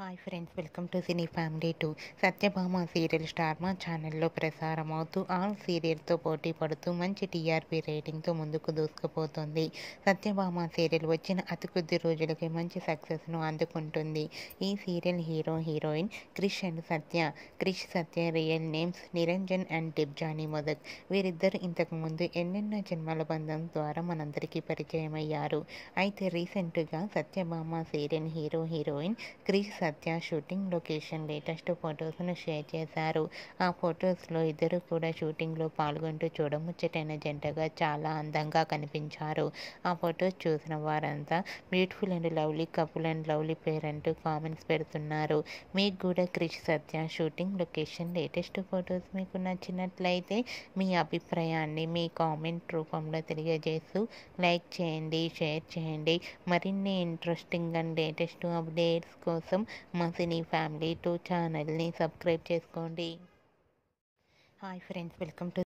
Hi friends, welcome to cine family 2. Satyabhama serial star మా ఛానల్లో ప్రసారమవుతూ all సీరియల్తో పోటీ పడుతూ మంచి టీఆర్పీ రేటింగ్తో ముందుకు దూసుకుపోతుంది. సత్యభామ సీరియల్ వచ్చిన అతి కొద్ది రోజులకే మంచి సక్సెస్ను అందుకుంటుంది. ఈ serial hero heroine Krish and Satya. Krish Satya real names Niranjan and Debjani Modak. వీరిద్దరు ఇంతకుముందు ఎన్నెన్నో జన్మల బంధం ద్వారా మనందరికీ పరిచయం అయ్యారు. అయితే రీసెంట్గా Satyabhama serial hero heroine Krish Satya shooting location latest ఫొటోస్ను షేర్ చేశారు. ఆ ఫొటోస్లో ఇద్దరు కూడా షూటింగ్లో పాల్గొంటూ చూడముచ్చటైన జంటగా చాలా అందంగా కనిపించారు. ఆ ఫొటోస్ చూసిన వారంతా beautiful and lovely couple and lovely పేర్ అంటూ కామెంట్స్ పెడుతున్నారు. మీకు కూడా Krish Satya shooting location latest photos మీకు నచ్చినట్లయితే మీ అభిప్రాయాన్ని మీ కామెంట్ రూపంలో తెలియజేస్తూ లైక్ చేయండి, షేర్ చేయండి. మరిన్ని ఇంట్రెస్టింగ్ అండ్ లేటెస్ట్ అప్డేట్స్ కోసం మా సినీ ఫ్యామిలీ 2 ఛానల్ని సబ్స్క్రైబ్ చేసుకోండి. Hi friends, welcome to